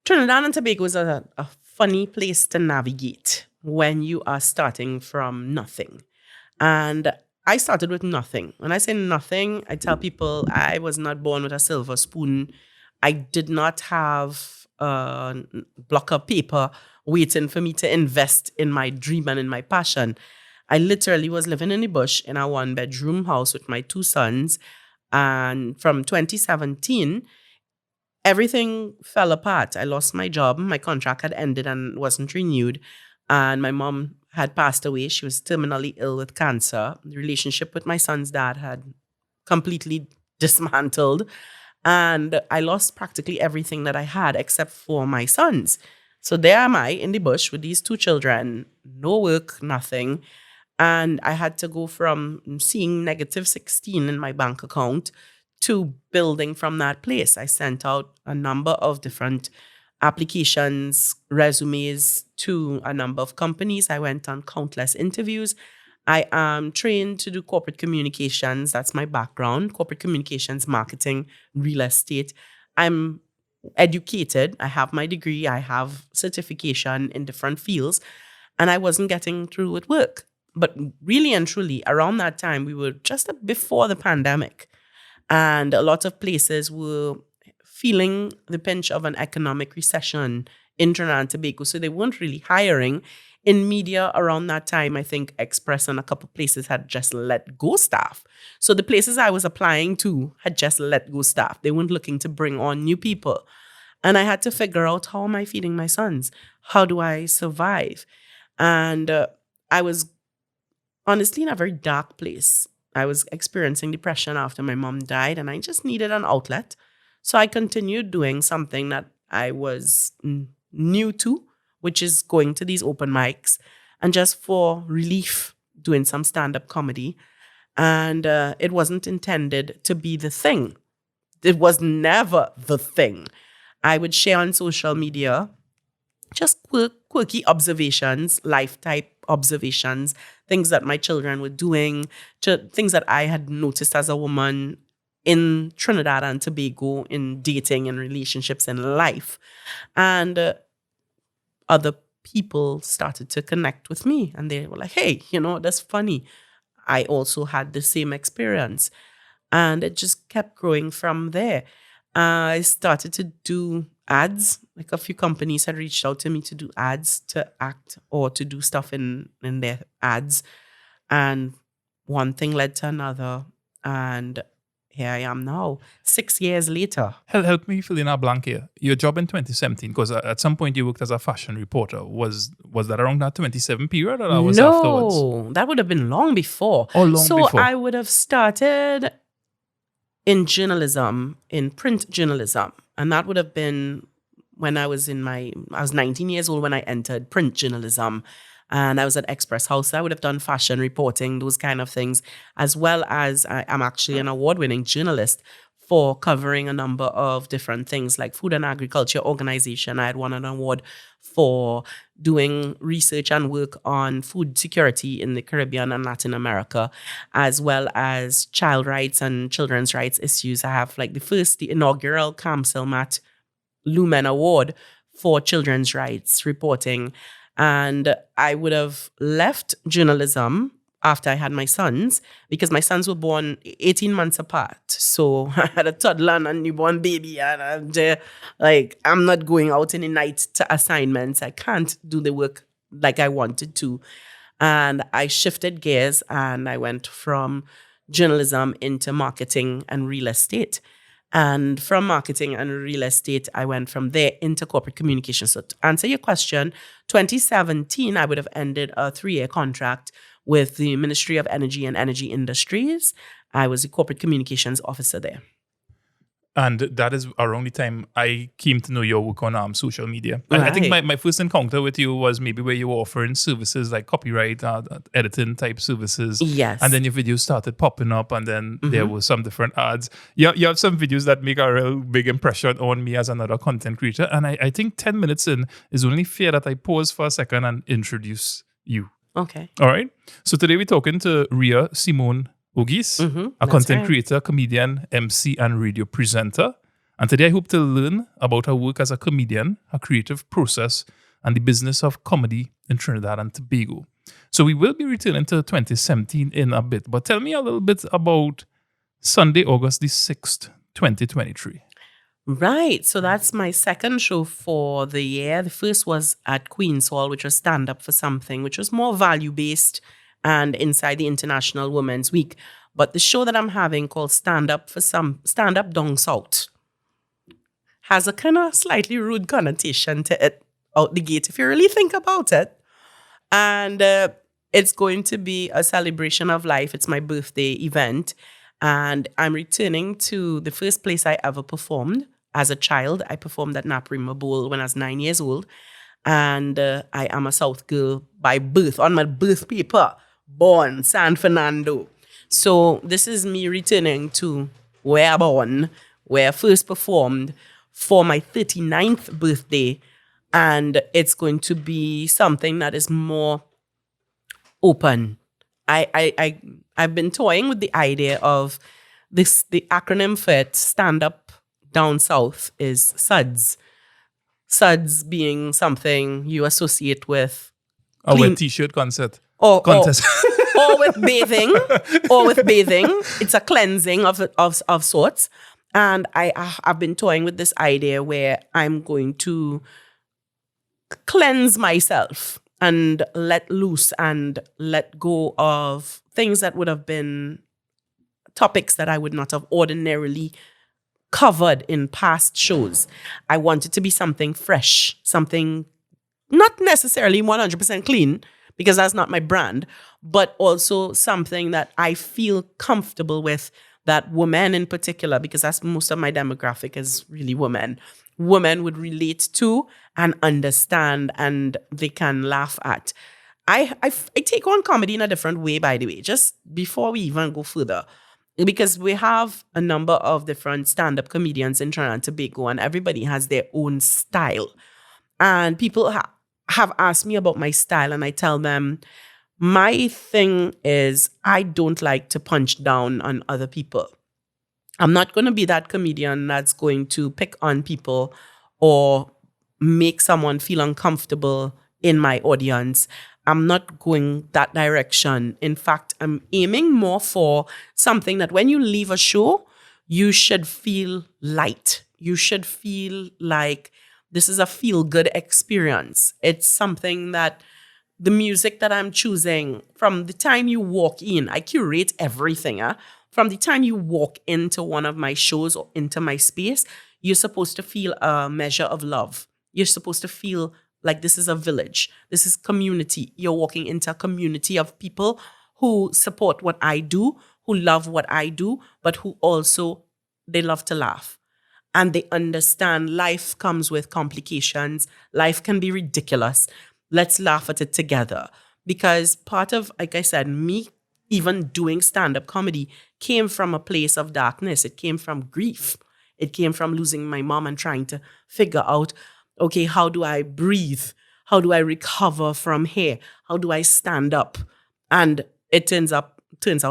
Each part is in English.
Trinidad and Tobago is a funny place to navigate when you are starting from nothing. And I started with nothing. When I say nothing, I tell people I was not born with a silver spoon. I did not have a block of paper waiting for me to invest in my dream and in my passion. I literally was living in the bush in a 1-bedroom house with my 2 sons. And from 2017, everything fell apart. I lost my job. My contract had ended and wasn't renewed. And my mom had passed away. She was terminally ill with cancer. The relationship with my son's dad had completely dismantled. And I lost practically everything that I had except for my sons. So there am I in the bush with these 2 children, no work, nothing. And I had to go from seeing negative 16 in my bank account to building from that place. I sent out a number of different applications, resumes to a number of companies. I went on countless interviews. I am trained to do corporate communications. That's my background, corporate communications, marketing, real estate. I'm educated. I have my degree. I have certification in different fields. And I wasn't getting through with work. But really and truly, around that time, we were just before the pandemic. And a lot of places were feeling the pinch of an economic recession in Trinidad and Tobago. So they weren't really hiring. In media around that time, I think Express and a couple of places had just let go staff. So the places I was applying to had just let go staff. They weren't looking to bring on new people. And I had to figure out, how am I feeding my sons? How do I survive? And I was honestly in a very dark place. I was experiencing depression after my mom died, and I just needed an outlet. So I continued doing something that I was new to, which is going to these open mics and just for relief, doing some stand-up comedy. And it wasn't intended to be the thing. It was never the thing. I would share on social media just quirky observations, life-type observations, things that my children were doing, things that I had noticed as a woman in Trinidad and Tobago, in dating and relationships and life. And other people started to connect with me, and they were like, hey, that's funny. I also had the same experience. And it just kept growing from there. I started to do ads. Like, a few companies had reached out to me to do ads, to act or to do stuff in their ads. And one thing led to another. And here I am now, 6 years later. Help me fill in a blank here. Your job in 2017, because at some point you worked as a fashion reporter. Was that around that 27 period, or that was afterwards? No, that would have been long before. Oh, long before. So I would have started in journalism, in print journalism. And that would have been when I was I was 19 years old when I entered print journalism. And I was at Express House. I would have done fashion reporting, those kind of things, as well as I'm actually an award-winning journalist for covering a number of different things like Food and Agriculture Organization. I had won an award for doing research and work on food security in the Caribbean and Latin America, as well as child rights and children's rights issues. I have the inaugural Camsilmat Lumen Award for children's rights reporting. And I would have left journalism after I had my sons, because my sons were born 18 months apart. So I had a toddler and a newborn baby, and I'm not going out in the night to assignments. I can't do the work like I wanted to. And I shifted gears and I went from journalism into marketing and real estate. And from marketing and real estate, I went from there into corporate communications. So to answer your question, 2017, I would have ended a 3-year contract with the Ministry of Energy and Energy Industries. I was the corporate communications officer there. And that is around the time I came to know your work on social media. Right. I think my first encounter with you was maybe where you were offering services like copyright, editing type services. Yes. And then your videos started popping up, and then there were some different ads. You have some videos that make a real big impression on me as another content creator. And I think 10 minutes in is only fair that I pause for a second and introduce you. Okay. All right. So today we're talking to Rhea-Simone Auguste, a content creator, comedian, MC, and radio presenter. And today I hope to learn about her work as a comedian, her creative process, and the business of comedy in Trinidad and Tobago. So we will be returning to 2017 in a bit, but tell me a little bit about Sunday, August the 6th, 2023. Right. So that's my second show for the year. The first was at Queen's Hall, which was Stand Up for Something, which was more value-based and inside the International Women's Week. But the show that I'm having called Stand Up Down South has a kind of slightly rude connotation to it out the gate, if you really think about it. And it's going to be a celebration of life. It's my birthday event. And I'm returning to the first place I ever performed. As a child, I performed at Naparima Bowl when I was 9 years old. And I am a South girl by birth, on my birth paper, born San Fernando. So this is me returning to where I born, where I first performed for my 39th birthday. And it's going to be something that is more open. I've been toying with the idea of this. The acronym for it, Stand Up Down South, is Suds. Suds being something you associate with Our t-shirt contest. or with bathing, It's a cleansing of sorts. And I've been toying with this idea where I'm going to cleanse myself and let loose and let go of things that would have been topics that I would not have ordinarily covered in past shows. I want it to be something fresh, something not necessarily 100% clean, because that's not my brand, but also something that I feel comfortable with, that women in particular, because that's most of my demographic is really women would relate to and understand, and they can laugh at. I take on comedy in a different way, by the way, just before we even go further, because we have a number of different stand-up comedians in Trinidad and Tobago, and everybody has their own style. And people have asked me about my style, and I tell them, my thing is I don't like to punch down on other people. I'm not going to be that comedian that's going to pick on people or make someone feel uncomfortable in my audience. I'm not going that direction. In fact, I'm aiming more for something that when you leave a show, you should feel light. You should feel like this is a feel-good experience. It's something that the music that I'm choosing, from the time you walk in, I curate everything. From the time you walk into one of my shows or into my space, you're supposed to feel a measure of love. You're supposed to feel like this is a village. This is community. You're walking into a community of people who support what I do, who love what I do, but who also, they love to laugh. And they understand life comes with complications. Life can be ridiculous. Let's laugh at it together. Because part of, like I said, me even doing stand-up comedy came from a place of darkness. It came from grief. It came from losing my mom and trying to figure out, okay, how do I breathe? How do I recover from here? How do I stand up? And it turns out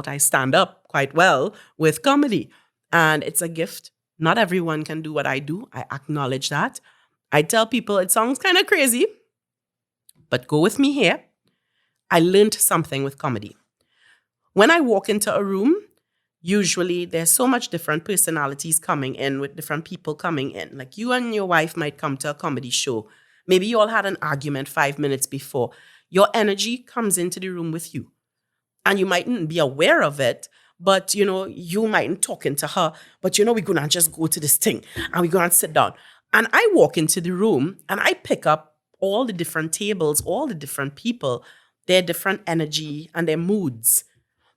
I stand up quite well with comedy. And it's a gift. Not everyone can do what I do. I acknowledge that. I tell people it sounds kind of crazy, but go with me here. I learned something with comedy. When I walk into a room, usually there's so much different personalities coming in, with different people coming in. Like you and your wife might come to a comedy show. Maybe you all had an argument 5 minutes before. Your energy comes into the room with you. And you mightn't be aware of it, but you mightn't talking to her, but we're gonna just go to this thing and we're gonna sit down. And I walk into the room and I pick up all the different tables, all the different people, their different energy and their moods.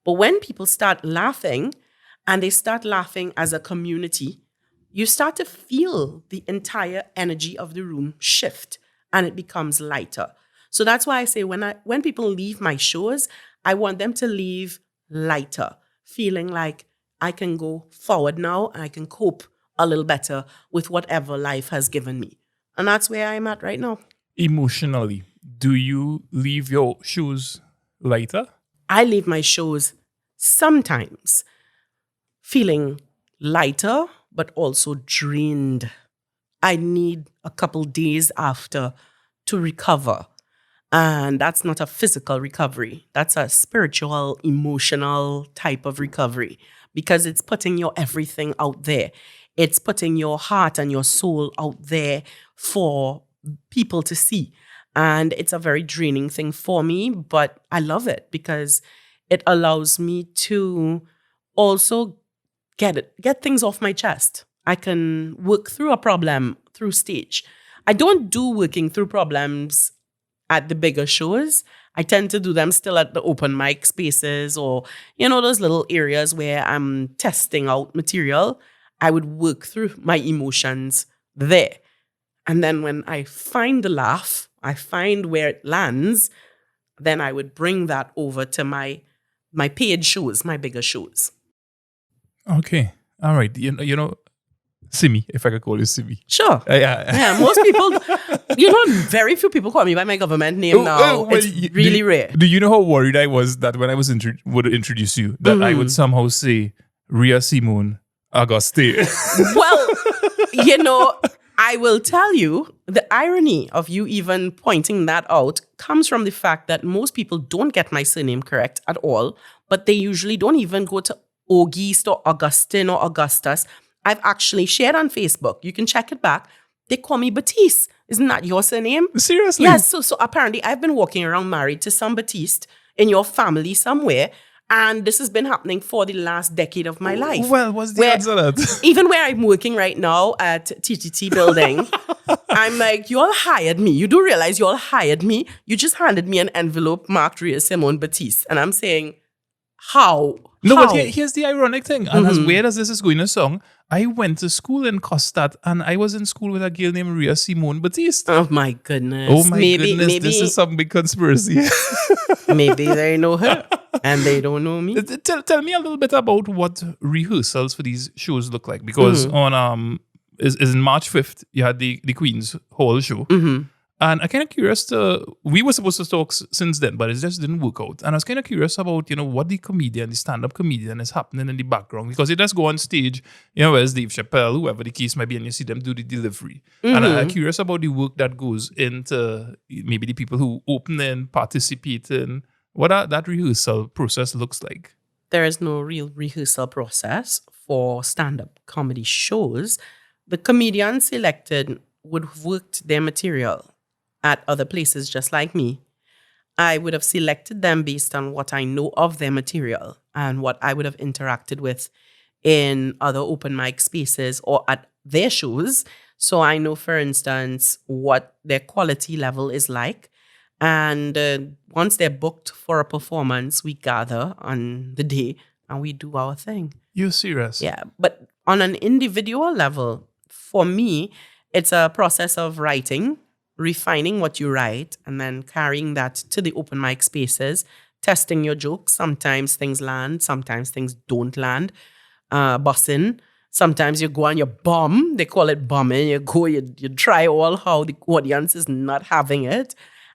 But when people start laughing, and they start laughing as a community, you start to feel the entire energy of the room shift, and it becomes lighter. So that's why I say when people leave my shows, I want them to leave lighter, feeling like I can go forward now and I can cope a little better with whatever life has given me. And that's where I'm at right now. Emotionally, do you leave your shows lighter? I leave my shows sometimes feeling lighter, but also drained. I need a couple days after to recover. And that's not a physical recovery. That's a spiritual, emotional type of recovery because it's putting your everything out there. It's putting your heart and your soul out there for people to see. And it's a very draining thing for me, but I love it because it allows me to also get things off my chest. I can work through a problem through stage. I don't do working through problems at the bigger shows. I tend to do them still at the open mic spaces or, those little areas where I'm testing out material. I would work through my emotions there. And then when I find the laugh, I find where it lands, then I would bring that over to my paid shows, my bigger shows. Okay. All right. Simmy, if I could call you Simmy. Sure. Yeah, most people, very few people call me by my government name now. It's really rare. Do you know how worried I was that when I was would introduce you, that I would somehow say Rhea-Simone Auguste? Well, I will tell you, the irony of you even pointing that out comes from the fact that most people don't get my surname correct at all, but they usually don't even go to Auguste or Augustine or Augustus. I've actually shared on Facebook. You can check it back. They call me Baptiste. Isn't that your surname? Seriously? Yes. So apparently I've been walking around married to some Baptiste in your family somewhere. And this has been happening for the last decade of my life. Well, what's the odds of that? Even where I'm working right now at TTT building, I'm like, you all hired me. You do realize you all hired me. You just handed me an envelope marked Rhea-Simone Baptiste. And I'm saying, how? No, How? but here's the ironic thing. And as weird as this is going to sound, I went to school in Costad and I was in school with a girl named Rhea-Simone Baptiste. Oh my goodness. Oh my goodness. Maybe, this is some big conspiracy. Maybe they know her and they don't know me. Tell me a little bit about what rehearsals for these shows look like. Because on is in March 5th, you had the Queen's Hall show. And I'm kind of curious we were supposed to talk since then, but it just didn't work out. And I was kind of curious about, what the stand-up comedian is happening in the background. Because they just go on stage, where's Dave Chappelle, whoever the case might be, and you see them do the delivery. And I'm curious about the work that goes into maybe the people who open and participate in what that rehearsal process looks like. There is no real rehearsal process for stand-up comedy shows. The comedians selected would have worked their material at other places just like me. I would have selected them based on what I know of their material and what I would have interacted with in other open mic spaces or at their shows. So I know, for instance, what their quality level is like. And once they're booked for a performance, we gather on the day and we do our thing. You're serious? Yeah. But on an individual level, for me, it's a process of writing, refining what you write, and then carrying that to the open mic spaces, testing your jokes. Sometimes things land, sometimes things don't land. Bussing. Sometimes you go and you bomb. They call it bombing. You go, you try all how the audience is not having it.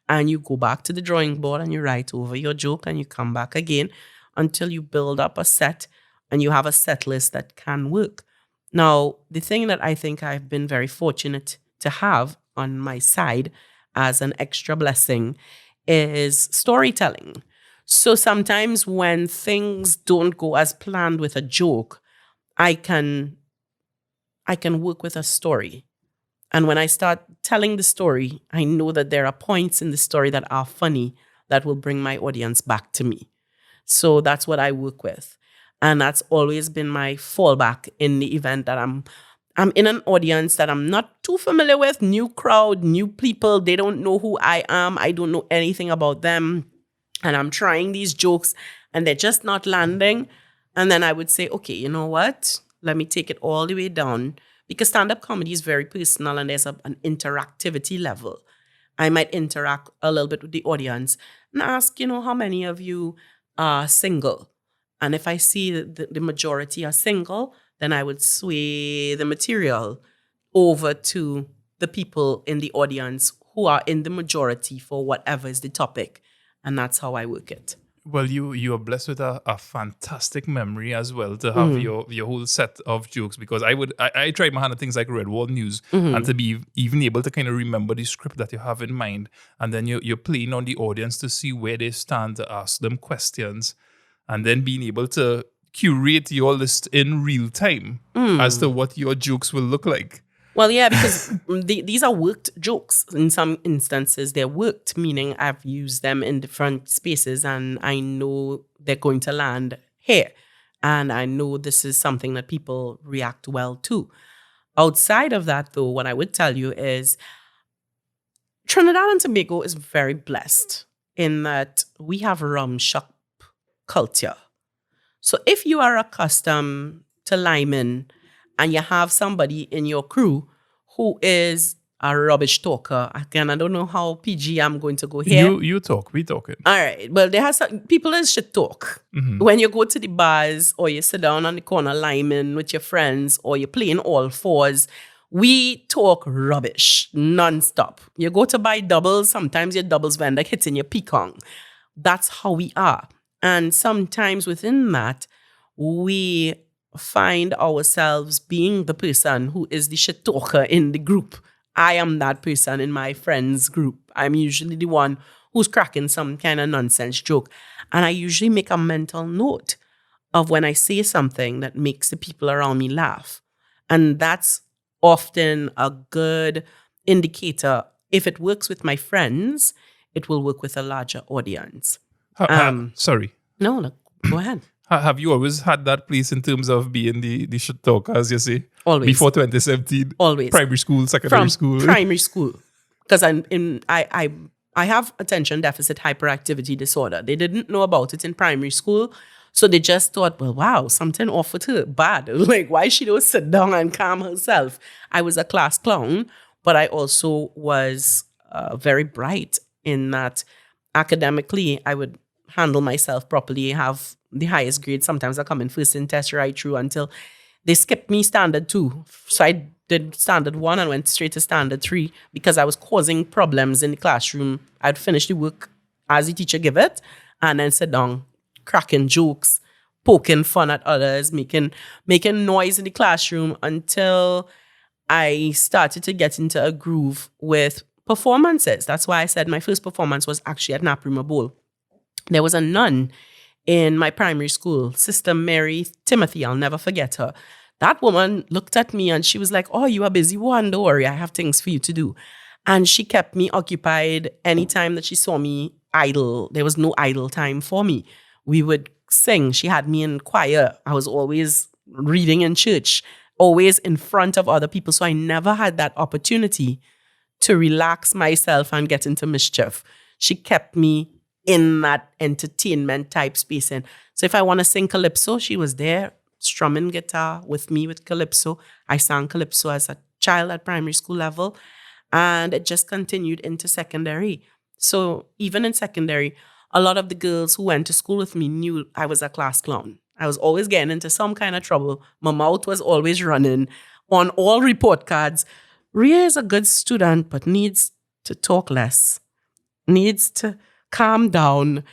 And you go back to the drawing board and you write over your joke and you come back again until you build up a set and you have a set list that can work. Now, the thing that I think I've been very fortunate to have on my side as an extra blessing is storytelling. So sometimes when things don't go as planned with a joke, I can work with a story. And when I start telling the story, I know that there are points in the story that are funny that will bring my audience back to me. So that's what I work with. And that's always been my fallback in the event that I'm in an audience that I'm not too familiar with, new crowd, new people. They don't know who I am. I don't know anything about them. And I'm trying these jokes and they're just not landing. And then I would say, okay, you know what? Let me take it all the way down. Because stand-up comedy is very personal and there's an interactivity level. I might interact a little bit with the audience and ask, how many of you are single? And if I see that the majority are single, then I would sway the material over to the people in the audience who are in the majority for whatever is the topic. And that's how I work it. Well, you are blessed with a fantastic memory as well to have your whole set of jokes, because I try my hand at things like Red Wall News, and to be even able to kind of remember the script that you have in mind, and then you're playing on the audience to see where they stand, to ask them questions, and then being able to curate your list in real time as to what your jokes will look like. Well, yeah, because these are worked jokes. In some instances, they're worked, meaning I've used them in different spaces and I know they're going to land here. And I know this is something that people react well to. Outside of that, though, what I would tell you is Trinidad and Tobago is very blessed in that we have rum shop culture. So if you are accustomed to liming and you have somebody in your crew who is a rubbish talker, again, I don't know how PG I'm going to go here. You talk, we talk it. All right. Well, there has some people that should talk. When you go to the bars or you sit down on the corner liming with your friends or you're playing all fours, we talk rubbish nonstop. You go to buy doubles, sometimes your doubles vendor hitting your pecan. That's how we are. And sometimes within that, we find ourselves being the person who is the shit talker in the group. I am that person in my friends group. I'm usually the one who's cracking some kind of nonsense joke. And I usually make a mental note of when I say something that makes the people around me laugh. And that's often a good indicator. If it works with my friends, it will work with a larger audience. Sorry. No, look, go ahead. Have you always had that place in terms of being the shit talker, as you say? Always. Before 2017? Always. Primary school, secondary school? Primary school. Because I have attention deficit hyperactivity disorder. They didn't know about it in primary school. So they just thought, well, wow, something off with her. Bad. Like, why she don't sit down and calm herself? I was a class clown, but I also was very bright in that academically I would handle myself properly, have the highest grade. Sometimes I come in first in test right through until they skipped me standard 2. So I did standard 1 and went straight to standard 3 because I was causing problems in the classroom. I'd finish the work as the teacher give it and then sit down, cracking jokes, poking fun at others, making noise in the classroom until I started to get into a groove with performances. That's why I said my first performance was actually at Naprima Bowl. There was a nun in my primary school, Sister Mary Timothy, I'll never forget her. That woman looked at me and she was like, oh, you are busy one, don't worry, I have things for you to do. And she kept me occupied anytime that she saw me idle. There was no idle time for me. We would sing. She had me in choir. I was always reading in church, always in front of other people. So I never had that opportunity to relax myself and get into mischief. She kept me in that entertainment type space. And so if I want to sing calypso, she was there strumming guitar with me with calypso. I sang calypso as a child at primary school level, and it just continued into secondary. So even in secondary, a lot of the girls who went to school with me knew I was a class clown. I was always getting into some kind of trouble. My mouth was always running on all report cards. Rhea is a good student, but needs to talk less, needs to calm down,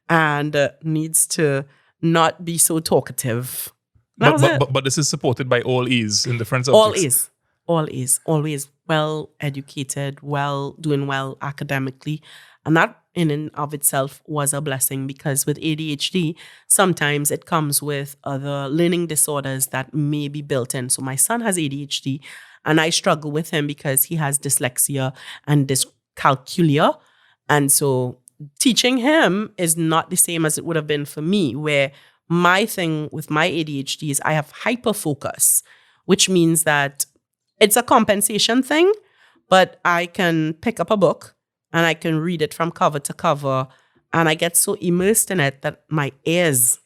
and needs to not be so talkative. But this is supported by all E's in different subjects. All E's, always well educated, doing well academically. And that in and of itself was a blessing because with ADHD, sometimes it comes with other learning disorders that may be built in. So my son has ADHD and I struggle with him because he has dyslexia and dyscalculia. And so teaching him is not the same as it would have been for me, where my thing with my ADHD is I have hyperfocus, which means that it's a compensation thing, but I can pick up a book and I can read it from cover to cover, and I get so immersed in it that my ears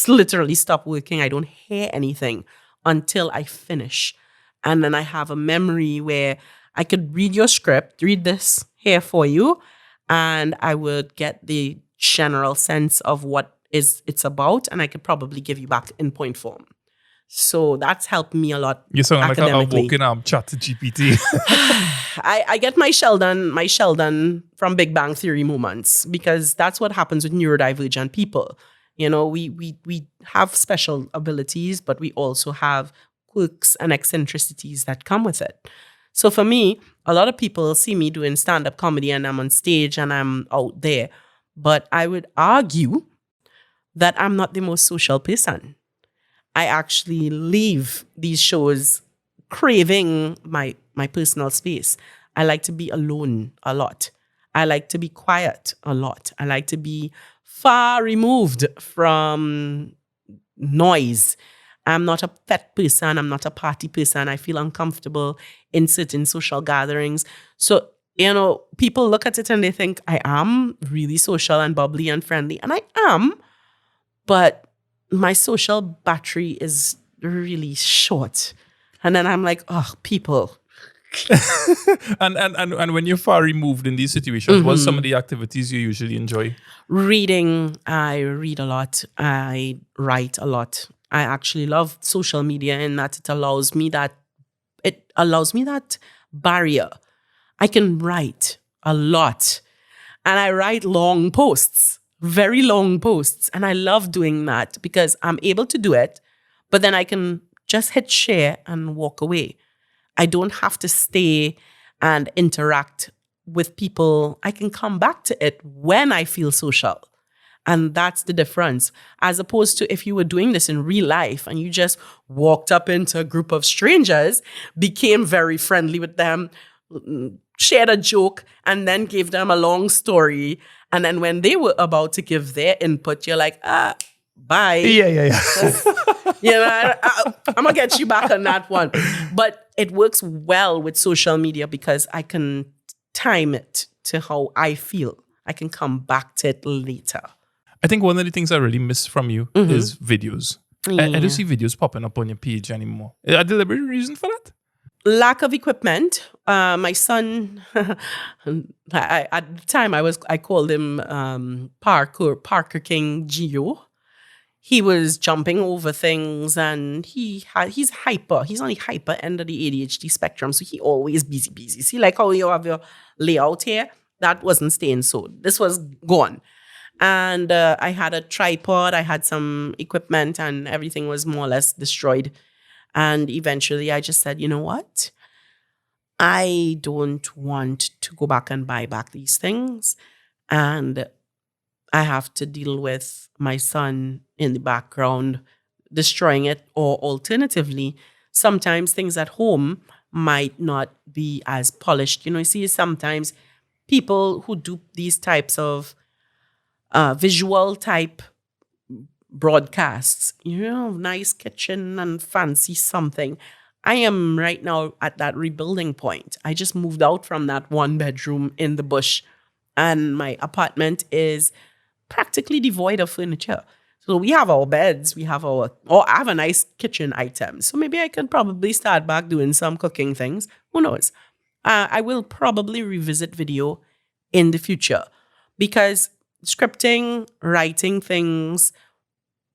literally stop working. I don't hear anything until I finish. And then I have a memory where I could read your script, read this here for you, and I would get the general sense of what it's about, and I could probably give you back in point form. So that's helped me a lot You sound like a academically. walking chat to GPT. I get my Sheldon from Big Bang Theory moments, because that's what happens with neurodivergent people. You know, we have special abilities, but we also have quirks and eccentricities that come with it. So for me, a lot of people see me doing stand-up comedy and I'm on stage and I'm out there. But I would argue that I'm not the most social person. I actually leave these shows craving my personal space. I like to be alone a lot. I like to be quiet a lot. I like to be far removed from noise. I'm not a pet person. I'm not a party person. I feel uncomfortable in certain social gatherings. So, you know, people look at it and they think I am really social and bubbly and friendly. And I am, but my social battery is really short. And then I'm like, oh, people. and when you're far removed in these situations, what's some of the activities you usually enjoy? Reading. I read a lot. I write a lot. I actually love social media in that it allows me that barrier. I can write a lot. And I write long posts, very long posts. And I love doing that because I'm able to do it, but then I can just hit share and walk away. I don't have to stay and interact with people. I can come back to it when I feel social. And that's the difference. As opposed to if you were doing this in real life and you just walked up into a group of strangers, became very friendly with them, shared a joke, and then gave them a long story. And then when they were about to give their input, you're like, bye. Yeah. You know, I'm going to get you back on that one. But it works well with social media because I can time it to how I feel. I can come back to it later. I think one of the things I really miss from you is videos. Yeah. I don't see videos popping up on your page anymore. Is there a deliberate reason for that? Lack of equipment. My son, at the time I called him Parker King Geo. He was jumping over things and he's hyper. He's on the hyper end of the ADHD spectrum. So he always busy. See, like how you have your layout here? That wasn't staying so. This was gone. And I had a tripod. I had some equipment and everything was more or less destroyed. And eventually I just said, you know what? I don't want to go back and buy back these things. And I have to deal with my son in the background destroying it, or alternatively, sometimes things at home might not be as polished. You know, you see sometimes people who do these types of visual type broadcasts, you know, nice kitchen and fancy something. I am right now at that rebuilding point. I just moved out from that 1-bedroom in the bush and my apartment is practically devoid of furniture. So we have our beds, I have a nice kitchen item. So maybe I could probably start back doing some cooking things. Who knows? I will probably revisit video in the future because scripting, writing things,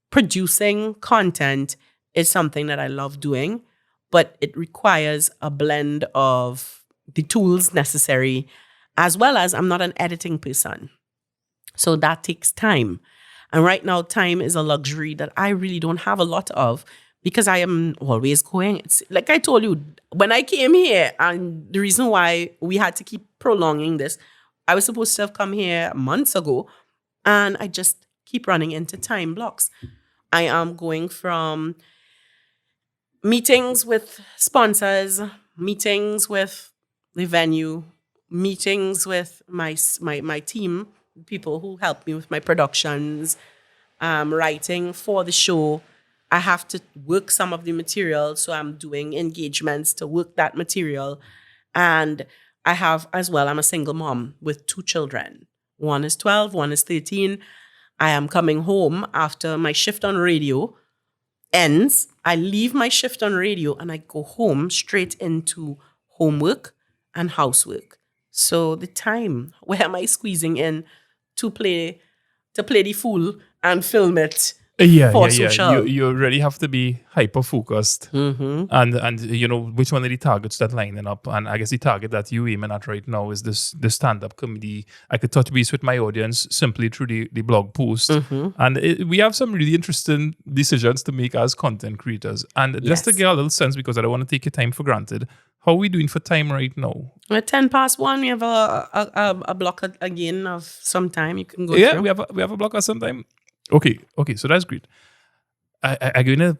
producing content is something that I love doing, but it requires a blend of the tools necessary, as well as I'm not an editing person. So that takes time. And right now, time is a luxury that I really don't have a lot of because I am always going. It's like I told you, when I came here, and the reason why we had to keep prolonging this, I was supposed to have come here months ago, and I just keep running into time blocks. I am going from meetings with sponsors, meetings with the venue, meetings with my team, people who help me with my productions, writing for the show. I have to work some of the material, so I'm doing engagements to work that material. And I have as well, I'm a single mom with 2 children. One is 12, one is 13. I am coming home after my shift on radio ends. I leave my shift on radio and I go home straight into homework and housework. So the time, where am I squeezing in to play the fool and film it for Yeah. social. You really have to be hyper focused, and you know which one of the targets that lining up. And I guess the target that you aiming at right now is this stand up comedy. I could touch base with my audience simply through the blog post, and we have some really interesting decisions to make as content creators. And just to Yes. get a little sense, because I don't want to take your time for granted, how are we doing for time right now? At 1:10, we have a block again of some time you can go Yeah, through. we have a block or sometime. Okay, so that's great. I'm gonna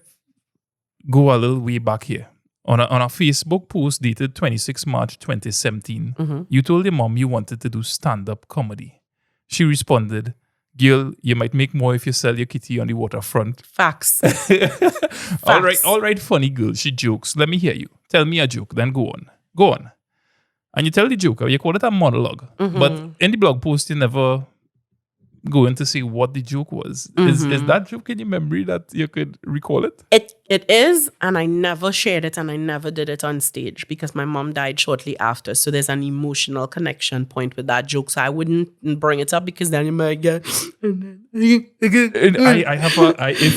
go a little way back here. On a Facebook post dated 26 March 2017, you told your mom you wanted to do stand-up comedy. She responded, "Girl, you might make more if you sell your kitty on the waterfront." Facts. All right, funny girl. She jokes. Let me hear you. Tell me a joke, then go on. And you tell the joke, you call it a monologue. But in the blog post, you never go in to see what the joke was. Is that joke in your memory that you could recall it? It is, and I never shared it, and I never did it on stage because my mom died shortly after. So there's an emotional connection point with that joke. So I wouldn't bring it up because then you might get. If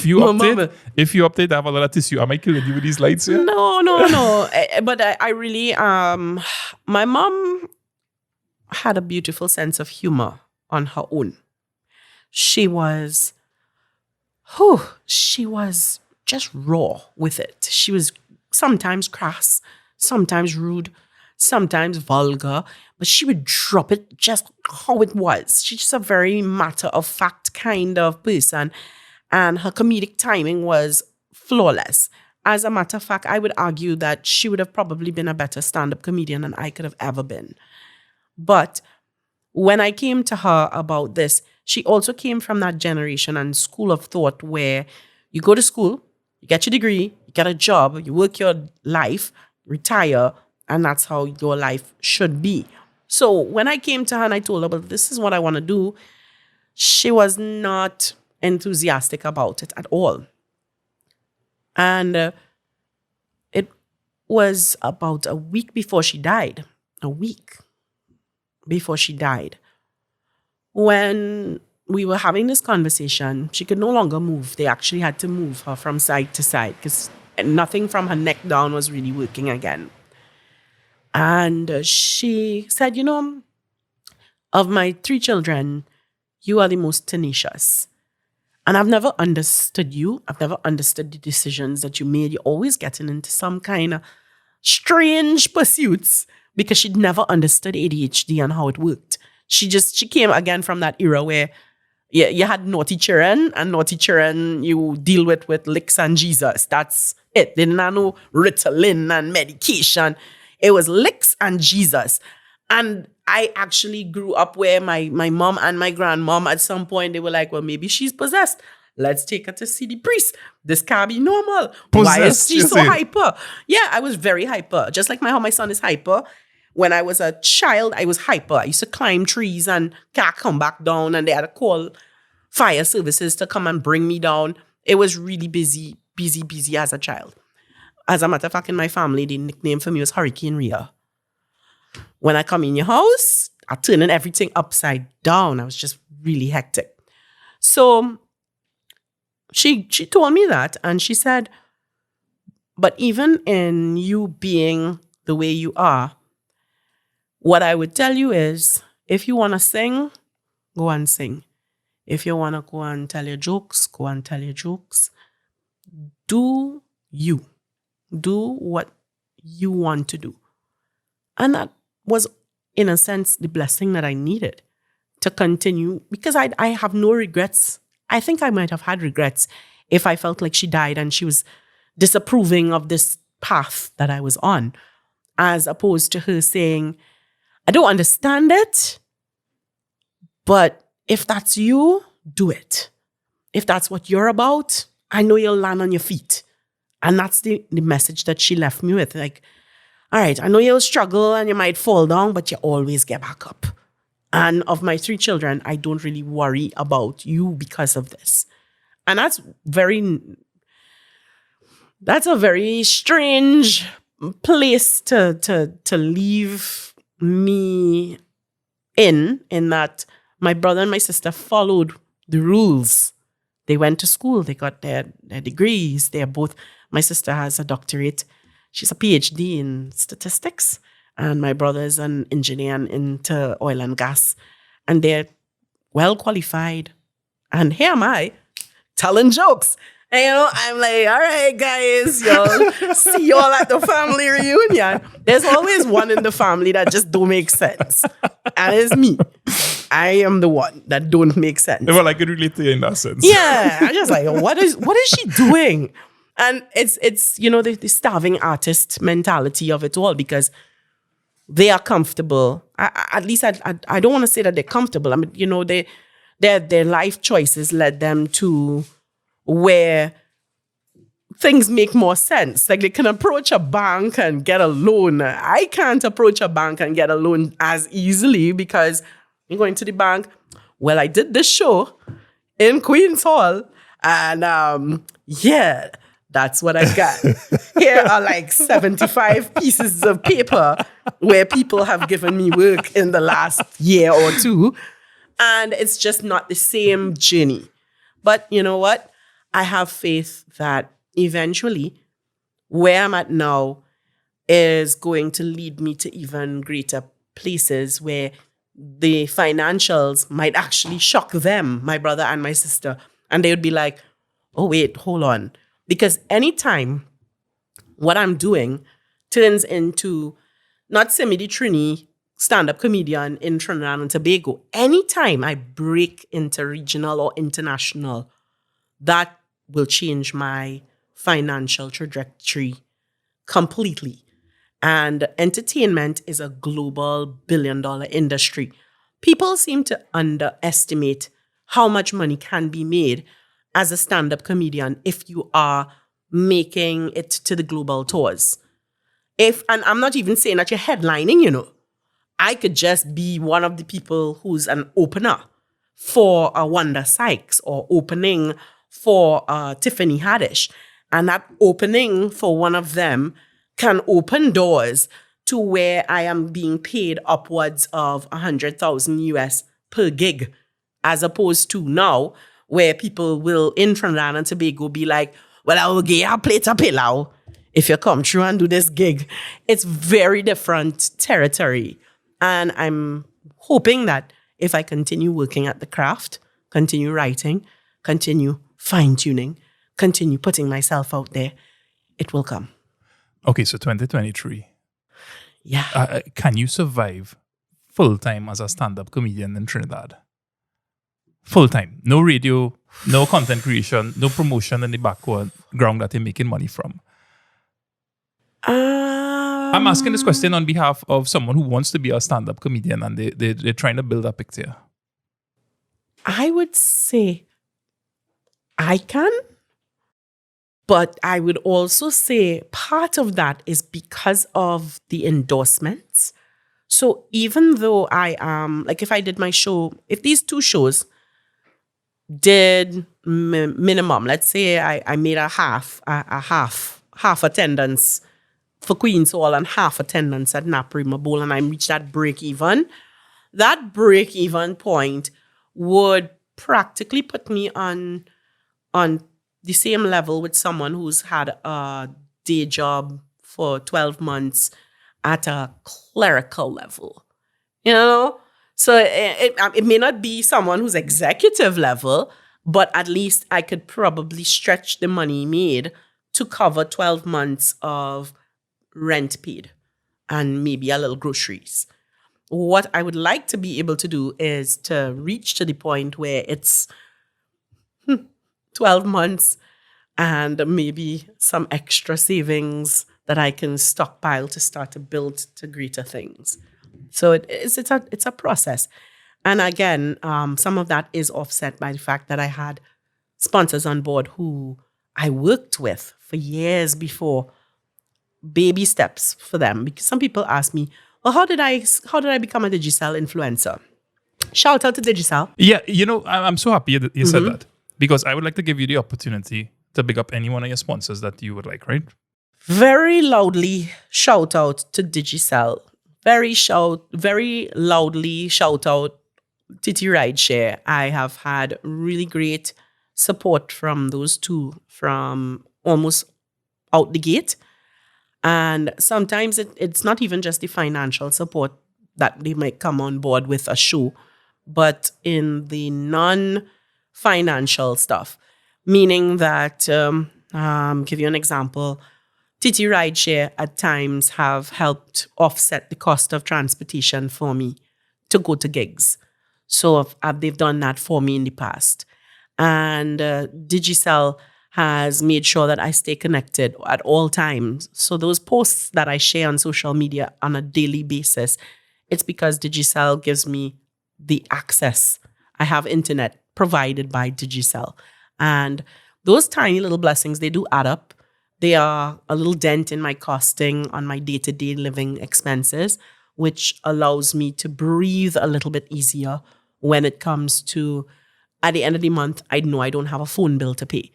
you update, I have a lot of tissue. Am I killing you with these lights here? No. But I really, my mom had a beautiful sense of humor on her own. She was just raw with it. She was sometimes crass, sometimes rude, sometimes vulgar, but she would drop it just how it was. She's just a very matter-of-fact kind of person, and her comedic timing was flawless. As a matter of fact, I would argue that she would have probably been a better stand-up comedian than I could have ever been. But when I came to her about this, she also came from that generation and school of thought where you go to school, you get your degree, you get a job, you work your life, retire, and that's how your life should be. So when I came to her and I told her, well, this is what I want to do, she was not enthusiastic about it at all. And it was about a week before she died. When we were having this conversation, she could no longer move. They actually had to move her from side to side because nothing from her neck down was really working again. And she said, of my 3 children, you are the most tenacious. And I've never understood you. I've never understood the decisions that you made. You're always getting into some kind of strange pursuits because she'd never understood ADHD and how it worked. She came again from that era where you had naughty children, and naughty children you deal with licks and Jesus. That's it. They didn't have no Ritalin and medication. It was licks and Jesus. And I actually grew up where my mom and my grandmom at some point, they were like, well, maybe she's possessed. Let's take her to see the priest. This can't be normal. Why is she so hyper? Yeah, I was very hyper. Just like how my son is hyper. When I was a child, I was hyper. I used to climb trees and can't come back down, and they had to call fire services to come and bring me down. It was really busy as a child. As a matter of fact, in my family, the nickname for me was Hurricane Rhea. When I come in your house, I turn everything upside down. I was just really hectic. So she told me that, and she said, but even in you being the way you are, what I would tell you is, if you want to sing, go and sing. If you want to go and tell your jokes, go and tell your jokes. Do you. Do what you want to do. And that was, in a sense, the blessing that I needed to continue, because I have no regrets. I think I might have had regrets if I felt like she died and she was disapproving of this path that I was on, as opposed to her saying, I don't understand it, but if that's you, do it. If that's what you're about, I know you'll land on your feet. And that's the message that she left me with. Like, all right, I know you'll struggle and you might fall down, but you always get back up. And of my 3 children, I don't really worry about you because of this. And that's a very strange place to leave me in that my brother and my sister followed the rules. They went to school. They got their degrees. They're both. My sister has a doctorate. She's a PhD in statistics, and my brother is an engineer into oil and gas, and they're well qualified. And here am I, telling jokes. And, I'm like, all right, guys, y'all, see y'all at the family reunion. There's always one in the family that just don't make sense. And it's me. I am the one that don't make sense. Well, I could relate to you in that sense. Yeah. I'm just like, what is she doing? And it's the starving artist mentality of it all, because they are comfortable. At least I don't want to say that they're comfortable. I mean, their life choices led them to where things make more sense. Like, they can approach a bank and get a loan. I can't approach a bank and get a loan as easily because I'm going to the bank. Well, I did this show in Queen's Hall, and that's what I got. Here are like 75 pieces of paper where people have given me work in the last year or two, and it's just not the same journey. But you know what? I have faith that eventually where I'm at now is going to lead me to even greater places where the financials might actually shock them, my brother and my sister. And they would be like, oh, wait, hold on. Because anytime what I'm doing turns into not Simmy De Trini, stand-up comedian in Trinidad and Tobago, anytime I break into regional or international, that will change my financial trajectory completely. And entertainment is a global billion-dollar industry. People seem to underestimate how much money can be made as a stand-up comedian if you are making it to the global tours. And I'm not even saying that you're headlining, I could just be one of the people who's an opener for a Wanda Sykes or opening for Tiffany Haddish. And that opening for one of them can open doors to where I am being paid upwards of 100,000 US per gig, as opposed to now where people will in Trinidad and Tobago be like, well, I will give you a plate of pillau if you come through and do this gig. It's very different territory. And I'm hoping that if I continue working at the craft, continue writing, continue fine-tuning, continue putting myself out there, it will come. Okay, so 2023. Yeah. Can you survive full-time as a stand-up comedian in Trinidad? Full-time. No radio, no content creation, no promotion in the background that you're making money from. I'm asking this question on behalf of someone who wants to be a stand-up comedian and they're trying to build a picture. I would say I can, but I would also say part of that is because of the endorsements. So even though I am, like if I did my show, if these two shows did minimum, let's say I made a half attendance for Queen's Hall and half attendance at Naparima Bowl, and I reached that break even point would practically put me on the same level with someone who's had a day job for 12 months at a clerical level, So it may not be someone who's executive level, but at least I could probably stretch the money made to cover 12 months of rent paid and maybe a little groceries. What I would like to be able to do is to reach to the point where it's 12 months and maybe some extra savings that I can stockpile to start to build to greater things. So it's a process. And again, some of that is offset by the fact that I had sponsors on board who I worked with for years before, baby steps for them. Because some people ask me, well, how did I become a Digicel influencer? Shout out to Digicel. Yeah, I'm so happy that you said that, because I would like to give you the opportunity to pick up any one of your sponsors that you would like, right? Very loudly shout out to Digicel. Very loudly shout out Titi Rideshare. I have had really great support from those two from almost out the gate. And sometimes it's not even just the financial support that they might come on board with a show, but in the non-financial stuff, meaning that, give you an example, TT Rideshare at times have helped offset the cost of transportation for me to go to gigs. So they've done that for me in the past. And Digicel has made sure that I stay connected at all times. So those posts that I share on social media on a daily basis, it's because Digicel gives me the access. I have internet provided by Digicel. And those tiny little blessings, they do add up. They are a little dent in my costing on my day-to-day living expenses, which allows me to breathe a little bit easier when it comes to, at the end of the month, I know I don't have a phone bill to pay.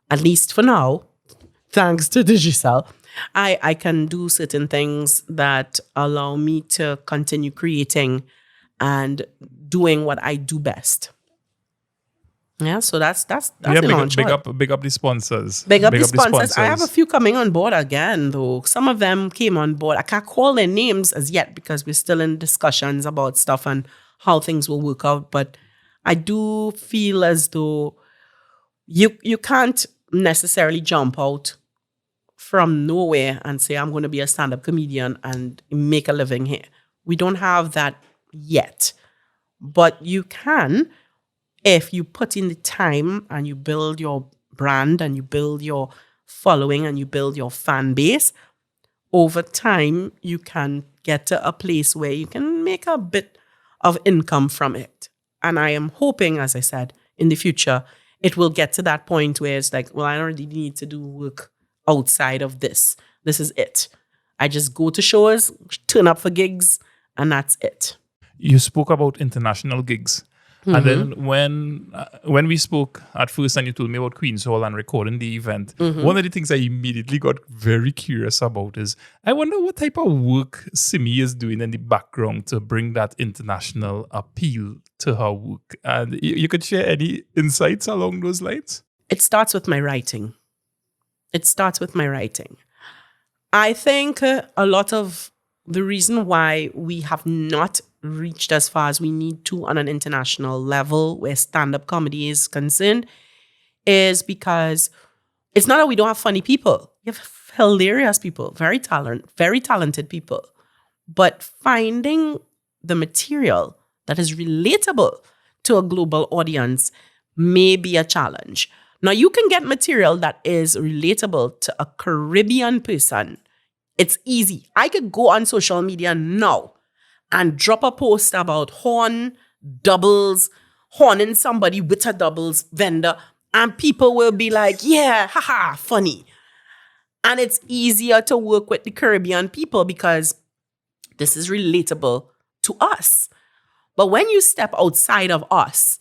At least for now, thanks to Digicel, I can do certain things that allow me to continue creating and doing what I do best. Yeah, so that's Yeah, it on short. big up the sponsors. Big up the sponsors. I have a few coming on board again, though. Some of them came on board. I can't call their names as yet because we're still in discussions about stuff and how things will work out. But I do feel as though you can't necessarily jump out from nowhere and say, I'm going to be a stand-up comedian and make a living here. We don't have that yet. But you can, if you put in the time and you build your brand and you build your following and you build your fan base, over time, you can get to a place where you can make a bit of income from it. And I am hoping, as I said, in the future, it will get to that point where it's like, well, I don't really need to do work outside of this. This is it. I just go to shows, turn up for gigs, and that's it. You spoke about international gigs. And then when we spoke at first and you told me about Queen's Hall and recording the event, one of the things I immediately got very curious about is, I wonder what type of work Simmy is doing in the background to bring that international appeal to her work. And you could share any insights along those lines? It starts with my writing. I think a lot of the reason why we have not reached as far as we need to on an international level where stand-up comedy is concerned is because it's not that we don't have funny people. We have hilarious people, very talented people. But finding the material that is relatable to a global audience may be a challenge. Now, you can get material that is relatable to a Caribbean person. It's easy. I could go on social media now and drop a post about horning somebody with a doubles vendor, and people will be like, yeah, haha, funny. And it's easier to work with the Caribbean people because this is relatable to us. But when you step outside of us,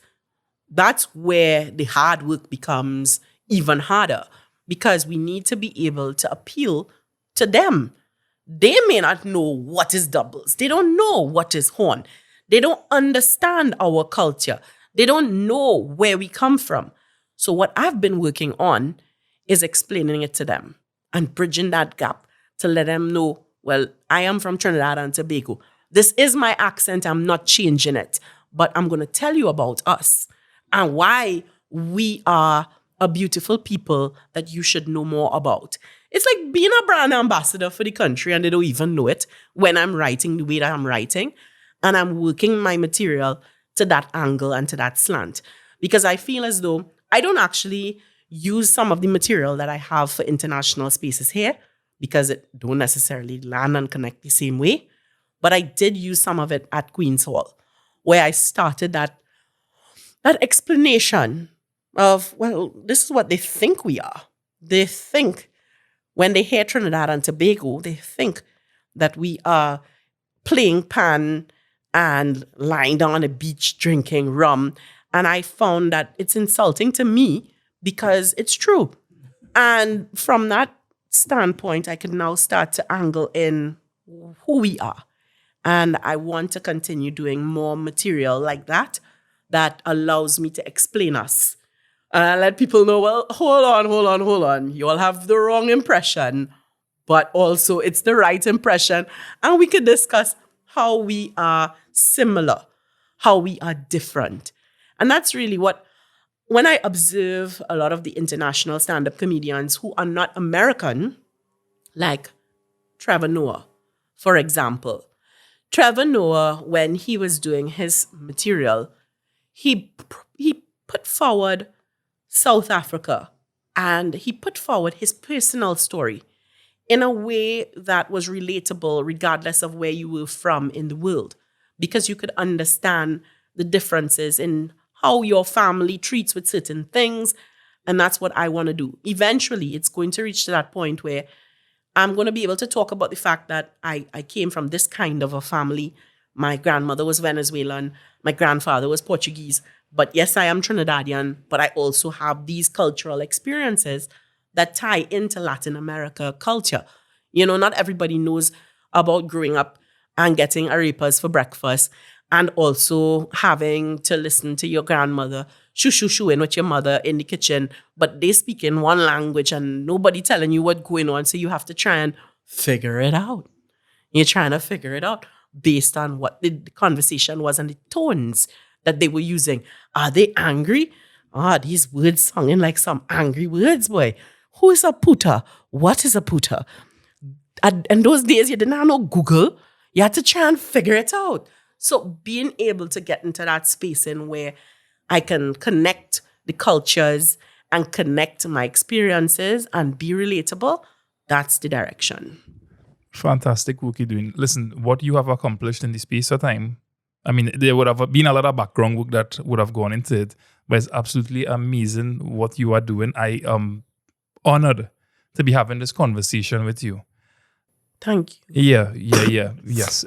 that's where the hard work becomes even harder because we need to be able to appeal to them. They may not know what is doubles. They don't know what is horn. They don't understand our culture. They don't know where we come from. So what I've been working on is explaining it to them and bridging that gap to let them know, well, I am from Trinidad and Tobago. This is my accent. I'm not changing it. But I'm going to tell you about us and why we are a beautiful people that you should know more about. It's like being a brand ambassador for the country and they don't even know it when I'm writing the way that I'm writing and I'm working my material to that angle and to that slant. Because I feel as though I don't actually use some of the material that I have for international spaces here because it don't necessarily land and connect the same way. But I did use some of it at Queen's Hall where I started that explanation of, well, this is what they think we are. They think when they hear Trinidad and Tobago, they think that we are playing pan and lying down on a beach drinking rum. And I found that it's insulting to me because it's true. And from that standpoint, I can now start to angle in who we are. And I want to continue doing more material like that allows me to explain us And I let people know, well, hold on. You all have the wrong impression, but also it's the right impression. And we can discuss how we are similar, how we are different. And that's really what, when I observe a lot of the international stand-up comedians who are not American, like Trevor Noah, for example. Trevor Noah, when he was doing his material, he put forward South Africa and he put forward his personal story in a way that was relatable regardless of where you were from in the world, because you could understand the differences in how your family treats with certain things. And that's what I want to do. Eventually, it's going to reach to that point where I'm going to be able to talk about the fact that I came from this kind of a family. My grandmother was Venezuelan. My grandfather was Portuguese. But yes, I am Trinidadian, but I also have these cultural experiences that tie into Latin America culture. You know, not everybody knows about growing up and getting arepas for breakfast and also having to listen to your grandmother shoo-shoo-shooing with your mother in the kitchen, but they speak in one language and nobody telling you what's going on, so you have to try and figure it out. You're trying to figure it out based on what the conversation was and the tones that they were using. Are they angry? These words sounding like some angry words, boy. Who is a puta? What is a puta? And those days, you didn't have no Google. You had to try and figure it out. So being able to get into that space in where I can connect the cultures and connect my experiences and be relatable, that's the direction. Fantastic work you're doing. Listen, what you have accomplished in the space of time, I mean, there would have been a lot of background work that would have gone into it, but it's absolutely amazing what you are doing. I am honored to be having this conversation with you. Thank you. Yes.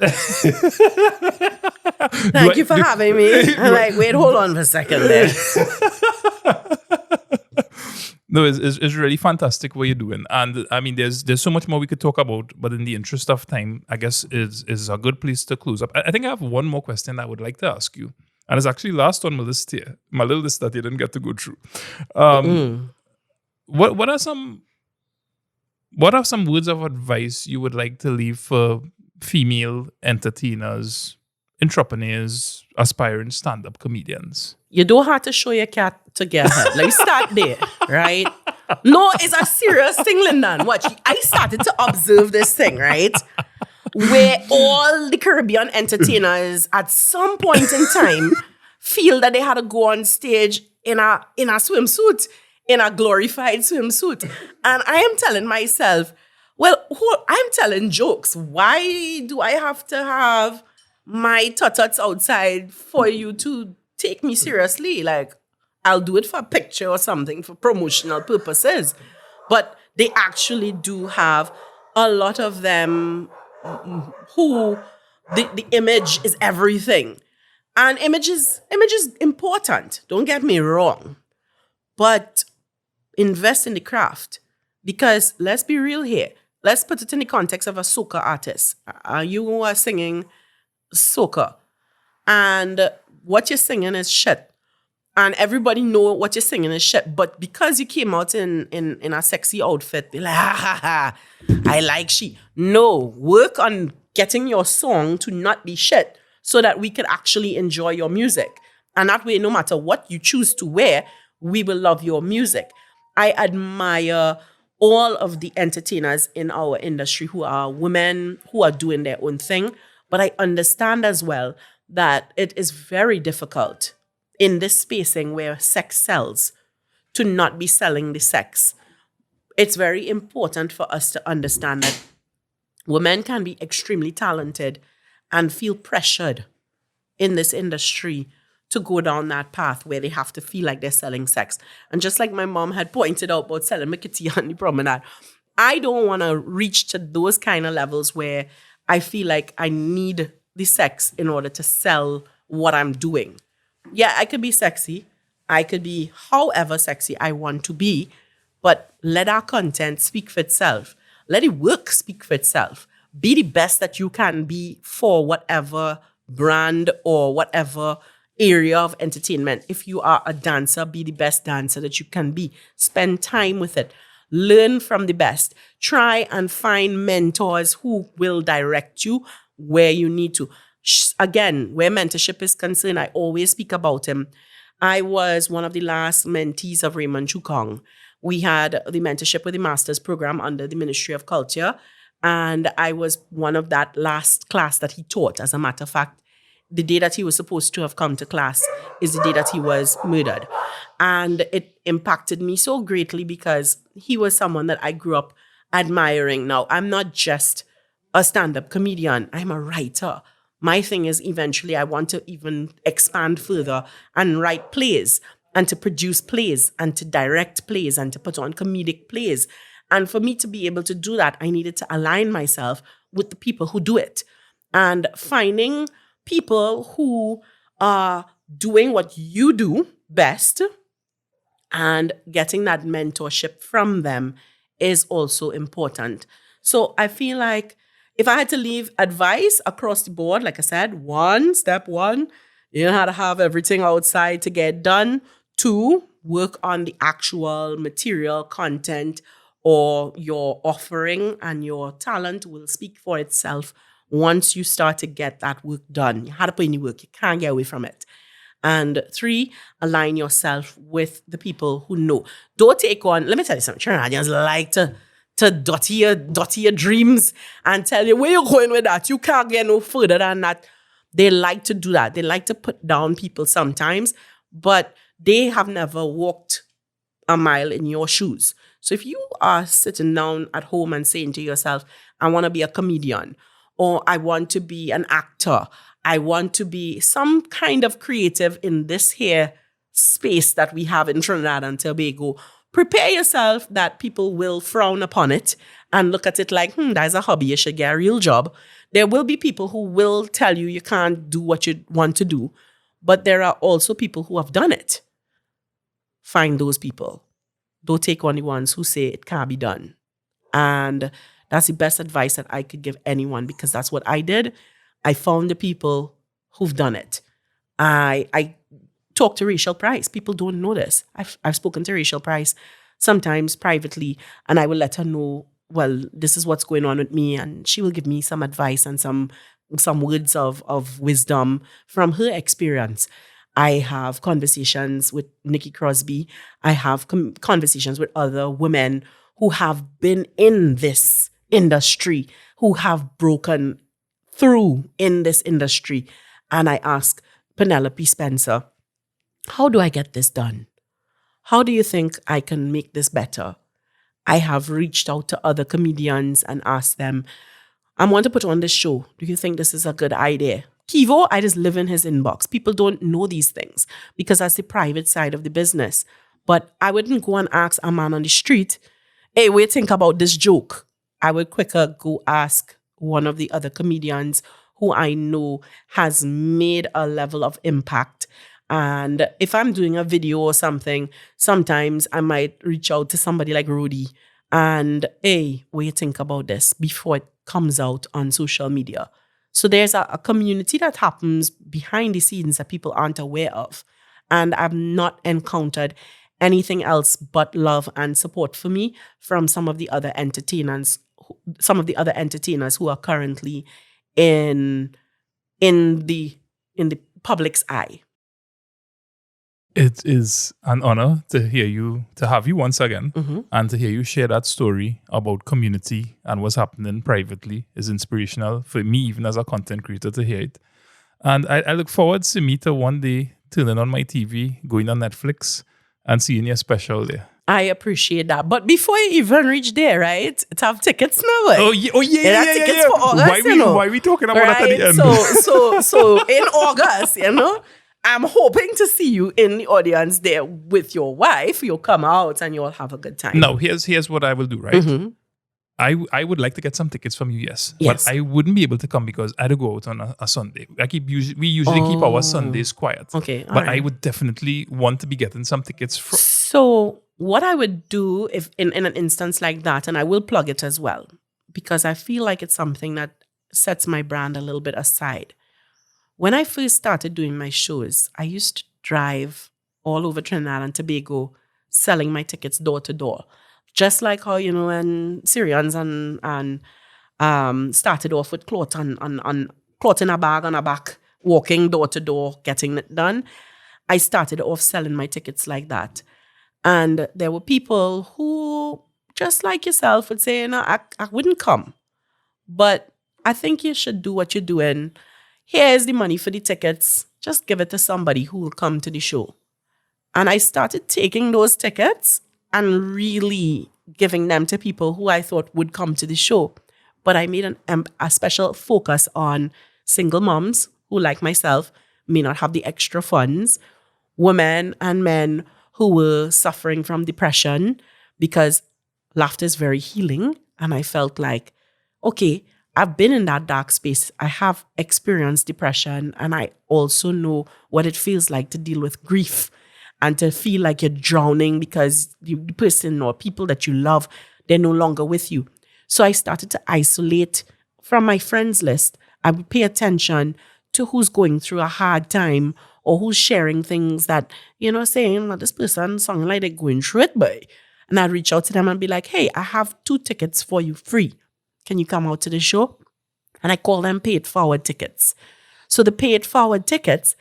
Thank you for having me. I'm like, wait, hold on for a second there. No, it's really fantastic what you're doing. And I mean, there's so much more we could talk about, but in the interest of time, I guess is a good place to close up. I think I have one more question I would like to ask you. And it's actually last on my list here, my little list that you didn't get to go through. What are some words of advice you would like to leave for female entertainers, entrepreneurs, aspiring stand-up comedians? You don't have to show your cat to get her. Let me start there, right? No, it's a serious thing, Lyndon. Watch, I started to observe this thing, right? Where all the Caribbean entertainers at some point in time feel that they had to go on stage in a swimsuit, in a glorified swimsuit. And I am telling myself, well, I'm telling jokes. Why do I have to have my tututs outside for you to take me seriously? Like, I'll do it for a picture or something for promotional purposes. But they actually do have a lot of them who the image is everything. And image is important. Don't get me wrong. But invest in the craft. Because let's be real here. Let's put it in the context of a soca artist. You are singing soca. And what you're singing is shit. And everybody know what you're singing is shit. But because you came out in a sexy outfit, they're like, ha, I like she. No, work on getting your song to not be shit so that we could actually enjoy your music. And that way, no matter what you choose to wear, we will love your music. I admire all of the entertainers in our industry who are women, who are doing their own thing. But I understand as well that it is very difficult in this spacing where sex sells to not be selling the sex. It's very important for us to understand that women can be extremely talented and feel pressured in this industry to go down that path where they have to feel like they're selling sex. And just like my mom had pointed out about selling my kitty on the promenade, I don't want to reach to those kind of levels where I feel like I need the sex in order to sell what I'm doing. Yeah, I could be sexy. I could be however sexy I want to be, but let our content speak for itself. Let it work speak for itself. Be the best that you can be for whatever brand or whatever area of entertainment. If you are a dancer, be the best dancer that you can be. Spend time with it. Learn from the best. Try and find mentors who will direct you where you need to. Again, where mentorship is concerned, I always speak about him. I was one of the last mentees of Raymond Chukong. We had the mentorship with the master's program under the Ministry of Culture, and I was one of that last class that he taught. As a matter of fact, the day that he was supposed to have come to class is the day that he was murdered. And it impacted me so greatly because he was someone that I grew up admiring. Now, I'm not just a stand-up comedian. I'm a writer. My thing is eventually I want to even expand further and write plays and to produce plays and to direct plays and to put on comedic plays. And for me to be able to do that, I needed to align myself with the people who do it. And finding people who are doing what you do best and getting that mentorship from them is also important. So I feel like if I had to leave advice across the board, like I said, step one, you know how to have everything outside to get done. 2, work on the actual material content or your offering, and your talent will speak for itself once you start to get that work done. You had to put in the work. You can't get away from it. And 3, align yourself with the people who know. Don't take on, let me tell you something, Trinidadians like to dirty your dreams and tell you where you're going with that. You can't get no further than that. They like to do that. They like to put down people sometimes, but they have never walked a mile in your shoes. So if you are sitting down at home and saying to yourself, I want to be a comedian, or I want to be an actor, I want to be some kind of creative in this here space that we have in Trinidad and Tobago, prepare yourself that people will frown upon it and look at it like, that's a hobby, you should get a real job. There will be people who will tell you can't do what you want to do, but there are also people who have done it. Find those people. Don't take on the ones who say it can't be done. And that's the best advice that I could give anyone, because that's what I did. I found the people who've done it. I talked to Rachel Price. People don't know this. I've spoken to Rachel Price sometimes privately, and I will let her know, well, this is what's going on with me, and she will give me some advice and some words of wisdom from her experience. I have conversations with Nikki Crosby. I have conversations with other women who have been in this industry, who have broken through in this industry. And I ask Penelope Spencer, how do I get this done? How do you think I can make this better? I have reached out to other comedians and asked them, I want to put on this show. Do you think this is a good idea? Kivo, I just live in his inbox. People don't know these things because that's the private side of the business. But I wouldn't go and ask a man on the street, hey, what do you think about this joke? I would quicker go ask one of the other comedians who I know has made a level of impact. And if I'm doing a video or something, sometimes I might reach out to somebody like Rudy and, hey, what do you think about this before it comes out on social media? So there's a community that happens behind the scenes that people aren't aware of. And I've not encountered anything else but love and support for me from some of the other entertainers who are currently in the public's eye. It is an honor to have you once again, and to hear you share that story about community and what's happening privately is inspirational for me, even as a content creator, to hear it. And I look forward, Simmy, to one day turning on my TV, going on Netflix, and seeing your special there. I appreciate that. But before you even reach there, right? To have tickets now. Right? Oh yeah. Tickets for August, why are we talking about that at the end? So in August, I'm hoping to see you in the audience there with your wife. You'll come out and you'll have a good time. No, here's what I will do, right? Mm-hmm. I would like to get some tickets from you, yes. But I wouldn't be able to come because I had to go out on a Sunday. We usually keep our Sundays quiet. Okay, but right. I would definitely want to be getting some tickets. So what I would do if in an instance like that, and I will plug it as well, because I feel like it's something that sets my brand a little bit aside. When I first started doing my shows, I used to drive all over Trinidad and Tobago selling my tickets door to door. Just like how, when Syrians and started off with cloth on cloth in a bag on a back, walking door to door, getting it done. I started off selling my tickets like that. And there were people who, just like yourself, would say, I wouldn't come. But I think you should do what you're doing. Here's the money for the tickets. Just give it to somebody who will come to the show. And I started taking those tickets and really giving them to people who I thought would come to the show. But I made a special focus on single moms who, like myself, may not have the extra funds, women and men who were suffering from depression, because laughter is very healing. And I felt like, okay, I've been in that dark space. I have experienced depression, and I also know what it feels like to deal with grief and to feel like you're drowning because the person or people that you love, they're no longer with you. So I started to isolate from my friends list. I would pay attention to who's going through a hard time or who's sharing things that, saying, this person sounding like they're going through it, but. And I'd reach out to them and be like, hey, I have 2 tickets for you free. Can you come out to the show? And I call them paid forward tickets. So the paid forward tickets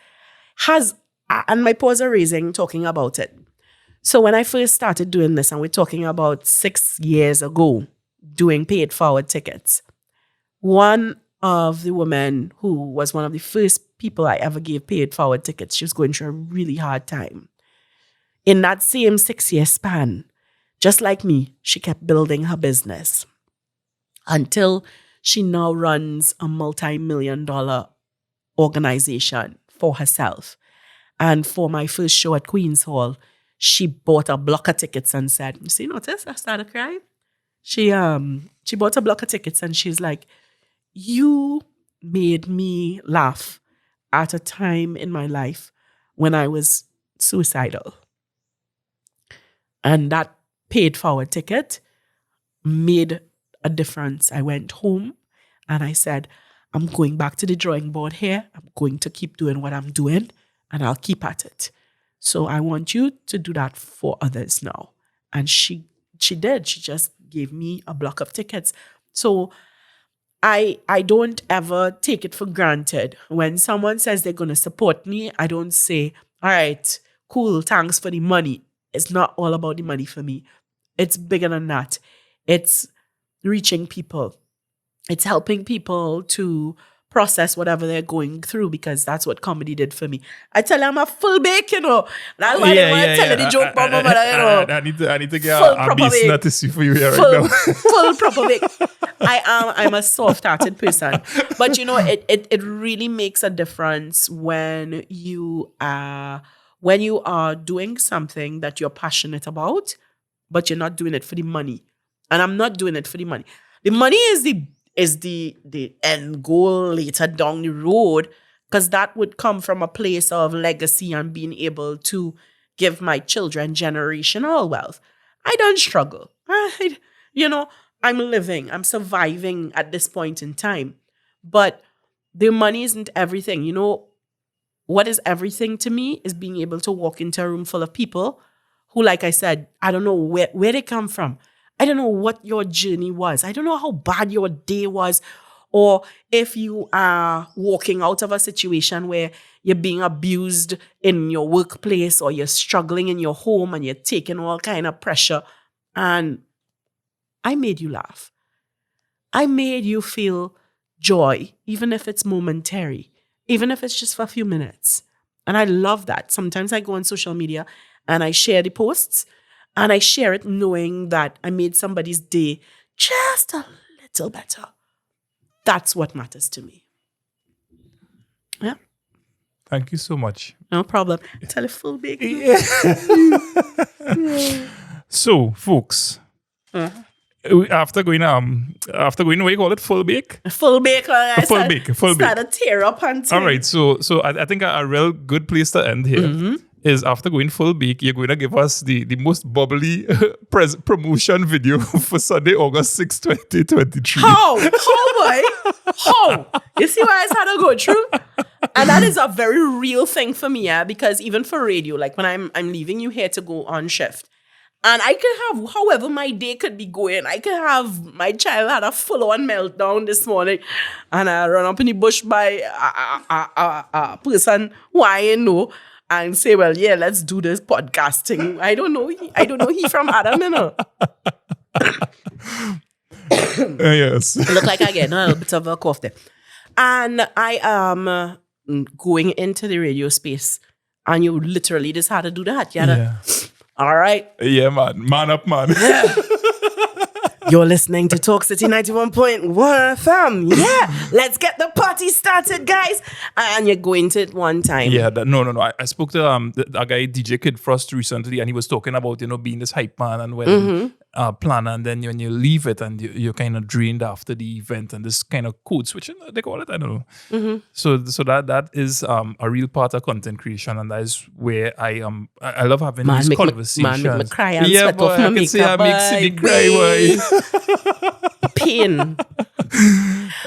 has, and my paws are raising talking about it. So when I first started doing this, and we're talking about 6 years ago, doing paid forward tickets, one of the women who was one of the first people I ever gave paid forward tickets, she was going through a really hard time. In that same 6-year span, just like me, she kept building her business until she now runs a multi-million-dollar organization for herself. And for my first show at Queen's Hall, she bought a block of tickets and said, you see, notice, I started crying. She bought a block of tickets and she's like, you made me laugh at a time in my life when I was suicidal. And that paid forward ticket made a difference. I went home and I said, I'm going back to the drawing board here. I'm going to keep doing what I'm doing and I'll keep at it. So I want you to do that for others now. And she did. She just gave me a block of tickets. So I don't ever take it for granted. When someone says they're going to support me, I don't say, all right, cool, thanks for the money. It's not all about the money for me. It's bigger than that. It's reaching people. It's helping people to process whatever they're going through, because that's what comedy did for me. I tell you, I'm a full bake, That's why I want to tell you the joke, but I need to get a beast nut to see for you here right now. Full proper bake. I'm a soft-hearted person. But it really makes a difference when you are doing something that you're passionate about, but you're not doing it for the money. And I'm not doing it for the money. The money is the end goal later down the road, because that would come from a place of legacy and being able to give my children generational wealth. I don't struggle. I'm living, I'm surviving at this point in time. But the money isn't everything. What is everything to me is being able to walk into a room full of people who, like I said, I don't know where they come from. I don't know what your journey was. I don't know how bad your day was. Or if you are walking out of a situation where you're being abused in your workplace, or you're struggling in your home and you're taking all kind of pressure. And I made you laugh. I made you feel joy, even if it's momentary, even if it's just for a few minutes. And I love that. Sometimes I go on social media and I share the posts, and I share it knowing that I made somebody's day just a little better. That's what matters to me. Yeah. Thank you so much. No problem. Tell a full big. Yeah. So, folks, after going what you call it, full bake? Full bake. Full bake. Start to tear up and tear. All right. So I think a real good place to end here is, after going full bake, you're going to give us the most bubbly promotion video for Sunday, August 6, 2023. How? How, boy? How? You see why I had to go through? And that is a very real thing for me, yeah, because even for radio, like when I'm leaving you here to go on shift, and I could have, however my day could be going, I could have, my child had a full-on meltdown this morning, and I run up in the bush by a person who I know and say, well, yeah, let's do this podcasting. I don't know he from Adam, you know. Yes. Look like I get a little bit of a cough there. And I am going into the radio space, and you literally just had to do that. You had to, all right. Yeah, man. Man up, man. Yeah. You're listening to Talk City 91.1 FM. Yeah. Let's get the party started, guys. And you're going to it one time. Yeah, no. I spoke to a guy, DJ Kid Frost, recently, and he was talking about, being this hype man and when planner, and then when you leave it and you're kind of drained after the event, and this kind of code switch, they call it, I don't know. So that is a real part of content creation, and that is where I love having these conversations. Man, make me cry and yeah, sweat boy, off my I can see how makeup. makes me cry, Pain.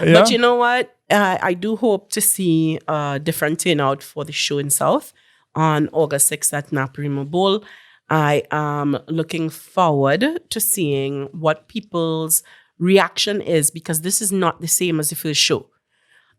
Yeah. But you know what? I do hope to see a different turnout for the show in South on August 6th at Naparima Bowl. I am looking forward to seeing what people's reaction is, because this is not the same as the first show.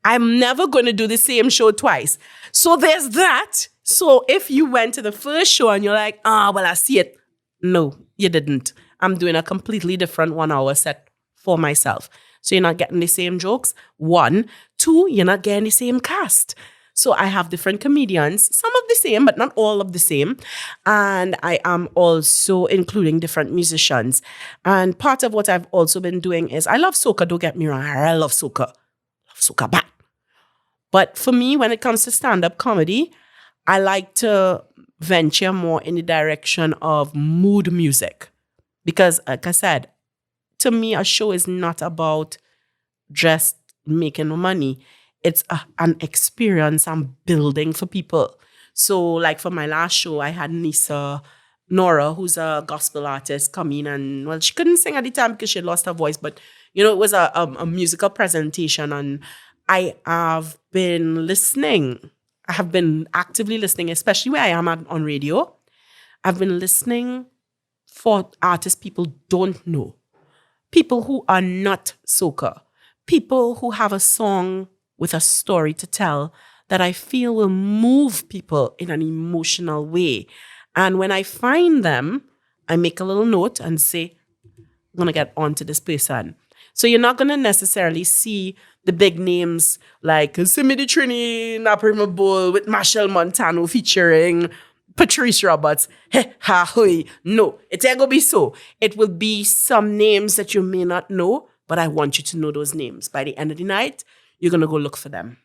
I'm never going to do the same show twice. So there's that. So if you went to the first show and you're like, well, I see it. No, you didn't. I'm doing a completely different 1 hour set for myself. So you're not getting the same jokes. 1. 2, you're not getting the same cast. So I have different comedians, some of the same, but not all of the same. And I am also including different musicians. And part of what I've also been doing is, I love soca, don't get me wrong. I love soca. Love soca bad. But for me, when it comes to stand-up comedy, I like to venture more in the direction of mood music. Because, like I said, to me, a show is not about just making money. It's an experience I'm building for people. So, like for my last show, I had Nora, who's a gospel artist, come in, and, well, she couldn't sing at the time because she had lost her voice, but, it was a musical presentation, and I have been listening. I have been actively listening, especially where I am on radio. I've been listening for artists people don't know. People who are not soca. People who have a song with a story to tell that I feel will move people in an emotional way. And when I find them, I make a little note and say, I'm going to get on to this person. So you're not going to necessarily see the big names like Simmy De Trini, Naparima Bowl with Marshall Montano featuring Patrice Roberts. Hey, ha, hoy. No, it ain't going to be so. It will be some names that you may not know, but I want you to know those names. By the end of the night, you're going to go look for them.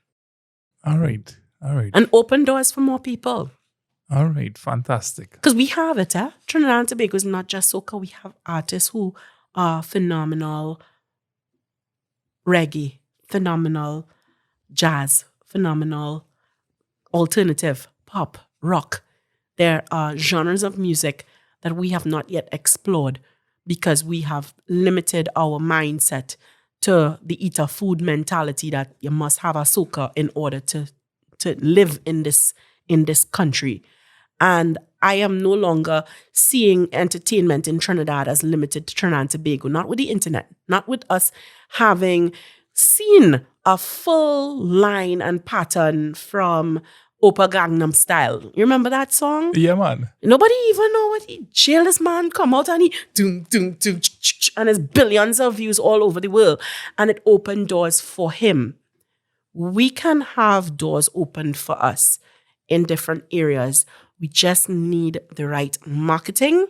All right. And open doors for more people. All right. Fantastic. Because we have it, Trinidad and Tobago is not just soca. We have artists who are phenomenal reggae, phenomenal jazz, phenomenal alternative, pop, rock. There are genres of music that we have not yet explored because we have limited our mindset to the eater food mentality that you must have a soca in order to live in this country. And I am no longer seeing entertainment in Trinidad as limited to Trinidad and Tobago, not with the internet, not with us having seen a full line and pattern from Opa Gangnam Style. You remember that song? Yeah, man. Nobody even know what he jail this man come out and he doom, doom, doom, and there's billions of views all over the world. And it opened doors for him. We can have doors opened for us in different areas. We just need the right marketing,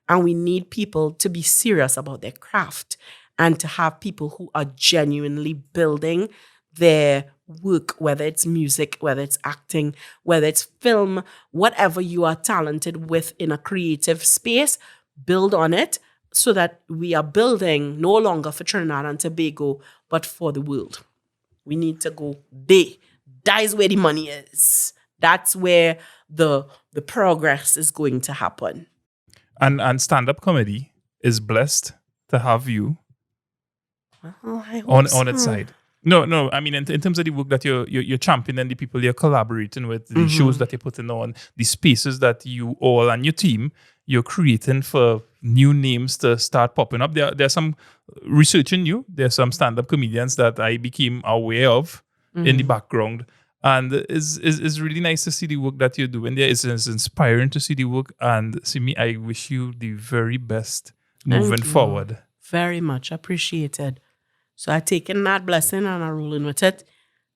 and we need people to be serious about their craft and to have people who are genuinely building their work, whether it's music, whether it's acting, whether it's film, whatever you are talented with in a creative space, build on it so that we are building no longer for Trinidad and Tobago, but for the world. We need to go there. That is where the money is. That's where the progress is going to happen. And stand-up comedy is blessed to have you Well, I hope on so. its side. No. I mean, in terms of the work that you're championing, the people you're collaborating with, the shows that you're putting on, the spaces that you all and your team you're creating for new names to start popping up. There's some researching you. There's some stand-up comedians that I became aware of in the background. And it's really nice to see the work that you're doing there. It's inspiring to see the work. And Simmy, I wish you the very best moving forward. Very much appreciated. So I taken that blessing and I'm rolling with it.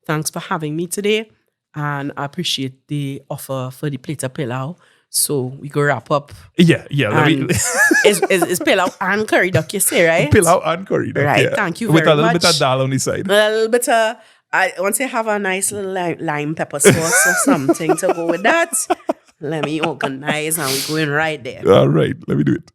Thanks for having me today. And I appreciate the offer for the plate of pilau. So we go wrap up. Yeah. It's pilau and curry duck, you say, right? Pilau and curry duck. Right. Yeah. Thank you very much. With a little bit of dal on the side. A little bit of, once I have a nice little lime pepper sauce or something to go with that, let me organize and we're going right there. All right. Let me do it.